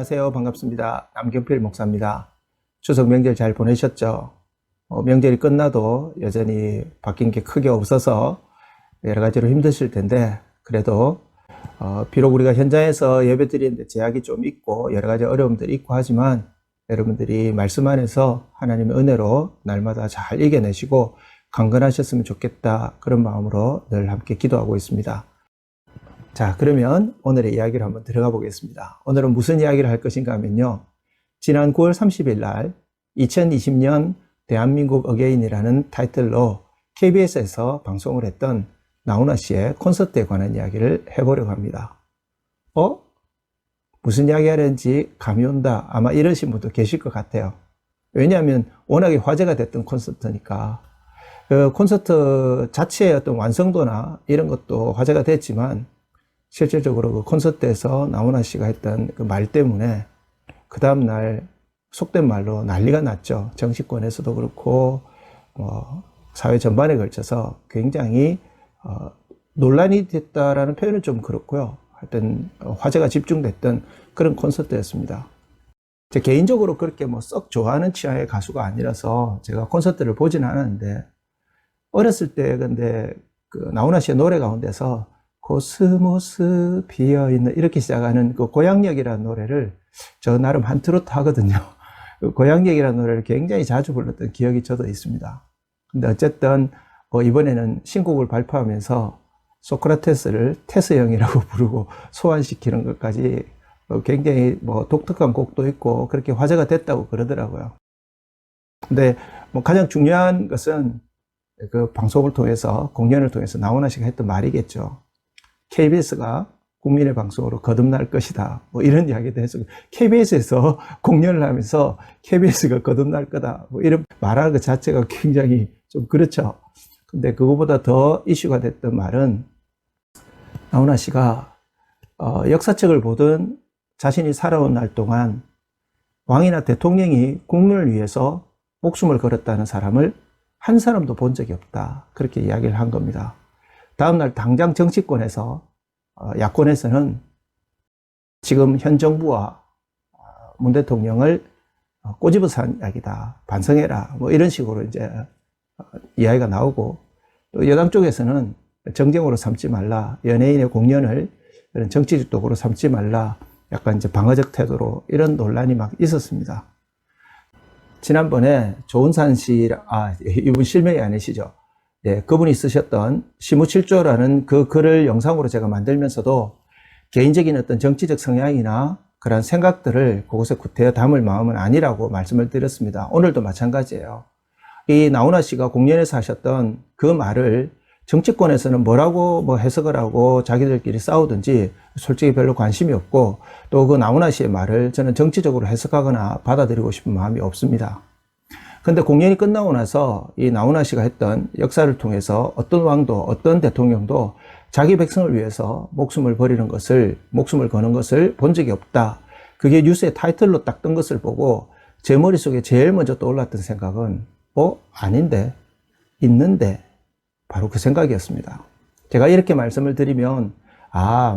안녕하세요. 반갑습니다. 남경필 목사입니다. 추석 명절 잘 보내셨죠? 명절이 끝나도 여전히 바뀐 게 크게 없어서 여러 가지로 힘드실 텐데, 그래도 비록 우리가 현장에서 예배 드리는데 제약이 좀 있고 여러 가지 어려움들이 있고 하지만 여러분들이 말씀 안에서 하나님의 은혜로 날마다 잘 이겨내시고 강건하셨으면 좋겠다, 그런 마음으로 늘 함께 기도하고 있습니다. 자, 그러면 오늘의 이야기를 한번 들어가 보겠습니다. 오늘은 무슨 이야기를 할 것인가 하면요, 지난 9월 30일 날 2020년 대한민국 어게인이라는 타이틀로 KBS에서 방송을 했던 나훈아 씨의 콘서트에 관한 이야기를 해보려고 합니다. 무슨 이야기 하려는지 감이 온다, 아마 이러신 분도 계실 것 같아요. 왜냐하면 워낙에 화제가 됐던 콘서트니까. 그 콘서트 자체의 어떤 완성도나 이런 것도 화제가 됐지만, 실질적으로 그 콘서트에서 나훈아 씨가 했던 그 말 때문에 그 다음날 속된 말로 난리가 났죠. 정치권에서도 그렇고 사회 전반에 걸쳐서 굉장히 논란이 됐다라는 표현은 좀 그렇고요. 하여튼 화제가 집중됐던 그런 콘서트였습니다. 제 개인적으로 그렇게 썩 좋아하는 취향의 가수가 아니라서 제가 콘서트를 보진 않았는데, 어렸을 때 근데 그 나훈아 씨의 노래 가운데서 코스모스 피어있는 이렇게 시작하는 그 고향역이라는 노래를 저 나름 한 트로트 하거든요. 그 고향역이라는 노래를 굉장히 자주 불렀던 기억이 저도 있습니다. 근데 어쨌든 이번에는 신곡을 발표하면서 소크라테스를 테스형이라고 부르고 소환시키는 것까지 굉장히 독특한 곡도 있고 그렇게 화제가 됐다고 그러더라고요. 근데 가장 중요한 것은 그 방송을 통해서, 공연을 통해서 나훈아 씨가 했던 말이겠죠. KBS가 국민의 방송으로 거듭날 것이다, 이런 이야기도 했어요. KBS에서 공연을 하면서 KBS가 거듭날 거다, 이런 말하는 것 자체가 굉장히 좀 그렇죠. 근데 그거보다 더 이슈가 됐던 말은, 나훈아 씨가 역사책을 보든 자신이 살아온 날 동안 왕이나 대통령이 국민을 위해서 목숨을 걸었다는 사람을 한 사람도 본 적이 없다, 그렇게 이야기를 한 겁니다. 다음날 당장 정치권에서, 야권에서는 지금 현 정부와 문 대통령을 꼬집어서 한 이야기다, 반성해라, 이런 식으로 이제 이야기가 나오고, 또 여당 쪽에서는 정쟁으로 삼지 말라, 연예인의 공연을 그런 정치적 도구로 삼지 말라, 약간 이제 방어적 태도로, 이런 논란이 막 있었습니다. 지난번에 조은산 씨, 이분 실명이 아니시죠? 네, 그분이 쓰셨던 시무칠조라는 그 글을 영상으로 제가 만들면서도 개인적인 어떤 정치적 성향이나 그런 생각들을 그곳에 구태여 담을 마음은 아니라고 말씀을 드렸습니다. 오늘도 마찬가지예요. 이 나훈아 씨가 공연에서 하셨던 그 말을 정치권에서는 뭐라고 해석을 하고 자기들끼리 싸우든지 솔직히 별로 관심이 없고, 또 그 나훈아 씨의 말을 저는 정치적으로 해석하거나 받아들이고 싶은 마음이 없습니다. 근데 공연이 끝나고 나서 이 나훈아 씨가 했던 역사를 통해서 어떤 왕도, 어떤 대통령도 자기 백성을 위해서 목숨을 거는 것을 본 적이 없다, 그게 뉴스의 타이틀로 딱 뜬 것을 보고 제 머릿속에 제일 먼저 떠올랐던 생각은 아닌데, 있는데, 바로 그 생각이었습니다. 제가 이렇게 말씀을 드리면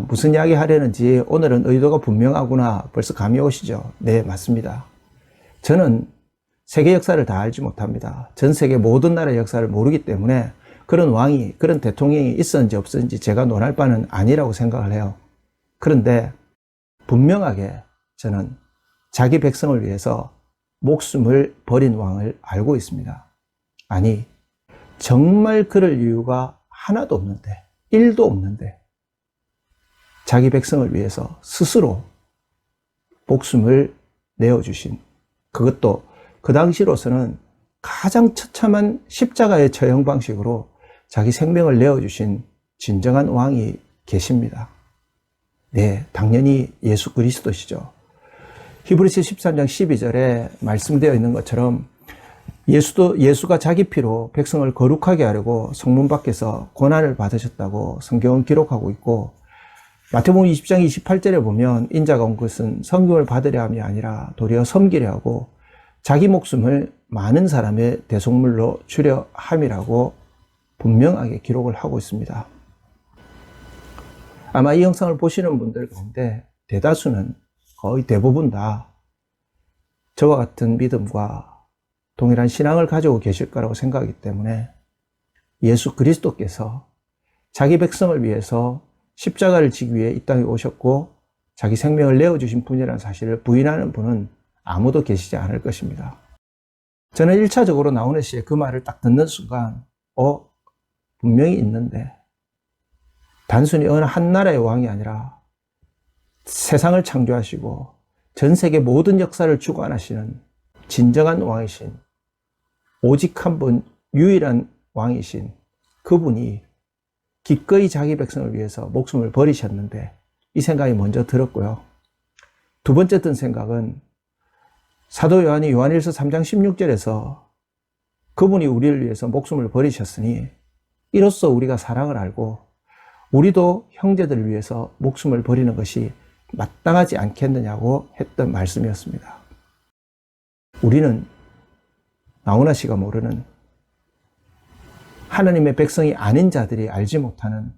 무슨 이야기 하려는지 오늘은 의도가 분명하구나, 벌써 감이 오시죠? 네, 맞습니다. 저는 세계 역사를 다 알지 못합니다. 전 세계 모든 나라의 역사를 모르기 때문에 그런 왕이, 그런 대통령이 있었는지 없었는지 제가 논할 바는 아니라고 생각을 해요. 그런데 분명하게 저는 자기 백성을 위해서 목숨을 버린 왕을 알고 있습니다. 아니, 정말 그럴 이유가 하나도 없는데, 1도 없는데 자기 백성을 위해서 스스로 목숨을 내어주신, 그것도 그 당시로서는 가장 처참한 십자가의 처형 방식으로 자기 생명을 내어주신 진정한 왕이 계십니다. 네, 당연히 예수 그리스도시죠. 히브리서 13장 12절에 말씀되어 있는 것처럼 예수가 자기 피로 백성을 거룩하게 하려고 성문 밖에서 고난을 받으셨다고 성경은 기록하고 있고, 마태복음 20장 28절에 보면 인자가 온 것은 성경을 받으려 함이 아니라 도리어 섬기려 하고 자기 목숨을 많은 사람의 대속물로 주려 함이라고 분명하게 기록을 하고 있습니다. 아마 이 영상을 보시는 분들 가운데 대다수는 거의 대부분 다 저와 같은 믿음과 동일한 신앙을 가지고 계실 거라고 생각하기 때문에 예수 그리스도께서 자기 백성을 위해서 십자가를 지기 위해 이 땅에 오셨고 자기 생명을 내어주신 분이라는 사실을 부인하는 분은 아무도 계시지 않을 것입니다. 저는 1차적으로 나훈아 씨의 그 말을 딱 듣는 순간 분명히 있는데 단순히 어느 한 나라의 왕이 아니라 세상을 창조하시고 전 세계 모든 역사를 주관하시는 진정한 왕이신, 오직 한 분 유일한 왕이신 그분이 기꺼이 자기 백성을 위해서 목숨을 버리셨는데 이 생각이 먼저 들었고요. 두 번째 든 생각은 사도 요한이 요한일서 3장 16절에서 그분이 우리를 위해서 목숨을 버리셨으니 이로써 우리가 사랑을 알고 우리도 형제들을 위해서 목숨을 버리는 것이 마땅하지 않겠느냐고 했던 말씀이었습니다. 우리는 나훈아 씨가 모르는 하나님의 백성이 아닌 자들이 알지 못하는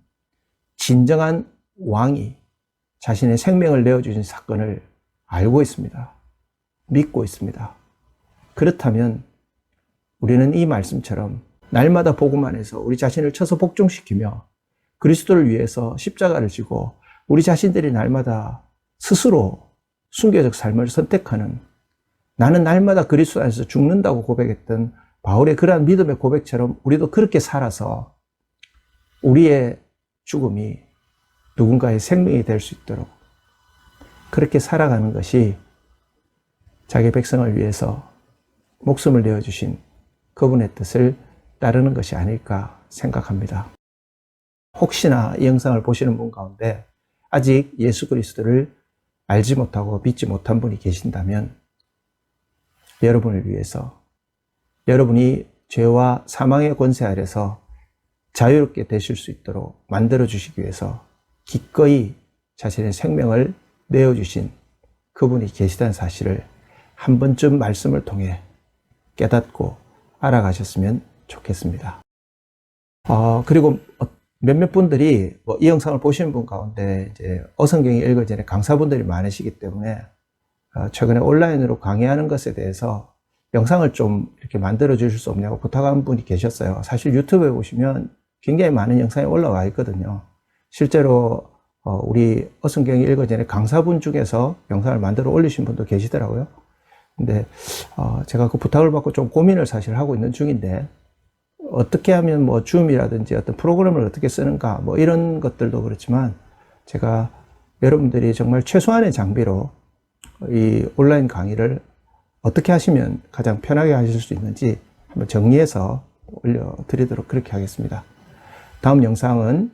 진정한 왕이 자신의 생명을 내어주신 사건을 알고 있습니다. 믿고 있습니다. 그렇다면 우리는 이 말씀처럼 날마다 복음만 해서 우리 자신을 쳐서 복종시키며 그리스도를 위해서 십자가를 지고 우리 자신들이 날마다 스스로 순교적 삶을 선택하는, 나는 날마다 그리스도 안에서 죽는다고 고백했던 바울의 그러한 믿음의 고백처럼 우리도 그렇게 살아서 우리의 죽음이 누군가의 생명이 될 수 있도록 그렇게 살아가는 것이 자기 백성을 위해서 목숨을 내어주신 그분의 뜻을 따르는 것이 아닐까 생각합니다. 혹시나 이 영상을 보시는 분 가운데 아직 예수 그리스도를 알지 못하고 믿지 못한 분이 계신다면 여러분을 위해서, 여러분이 죄와 사망의 권세 아래서 자유롭게 되실 수 있도록 만들어주시기 위해서 기꺼이 자신의 생명을 내어주신 그분이 계시다는 사실을 한 번쯤 말씀을 통해 깨닫고 알아가셨으면 좋겠습니다. 그리고 몇몇 분들이 이 영상을 보시는 분 가운데 이제 어성경이 읽어지는 전에 강사분들이 많으시기 때문에 최근에 온라인으로 강의하는 것에 대해서 영상을 좀 이렇게 만들어 주실 수 없냐고 부탁한 분이 계셨어요. 사실 유튜브에 보시면 굉장히 많은 영상이 올라와 있거든요. 실제로 우리 어성경이 읽어지는 전에 강사분 중에서 영상을 만들어 올리신 분도 계시더라고요. 근데 제가 그 부탁을 받고 좀 고민을 사실 하고 있는 중인데 어떻게 하면 뭐 줌이라든지 어떤 프로그램을 어떻게 쓰는가 뭐 이런 것들도 그렇지만 제가 여러분들이 정말 최소한의 장비로 이 온라인 강의를 어떻게 하시면 가장 편하게 하실 수 있는지 한번 정리해서 올려드리도록 그렇게 하겠습니다. 다음 영상은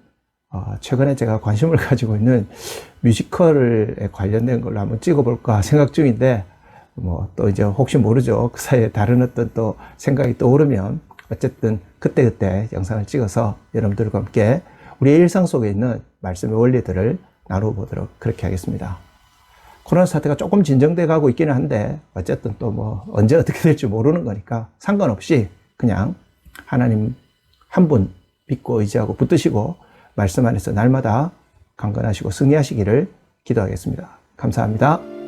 최근에 제가 관심을 가지고 있는 뮤지컬에 관련된 걸로 한번 찍어볼까 생각 중인데 뭐 또 이제 혹시 모르죠. 그 사이에 다른 어떤 또 생각이 떠오르면 어쨌든 그때그때 영상을 찍어서 여러분들과 함께 우리의 일상 속에 있는 말씀의 원리들을 나눠보도록 그렇게 하겠습니다. 코로나 사태가 조금 진정돼 가고 있기는 한데 어쨌든 또 뭐 언제 어떻게 될지 모르는 거니까 상관없이 그냥 하나님 한 분 믿고 의지하고 붙드시고 말씀 안에서 날마다 강건하시고 승리하시기를 기도하겠습니다. 감사합니다.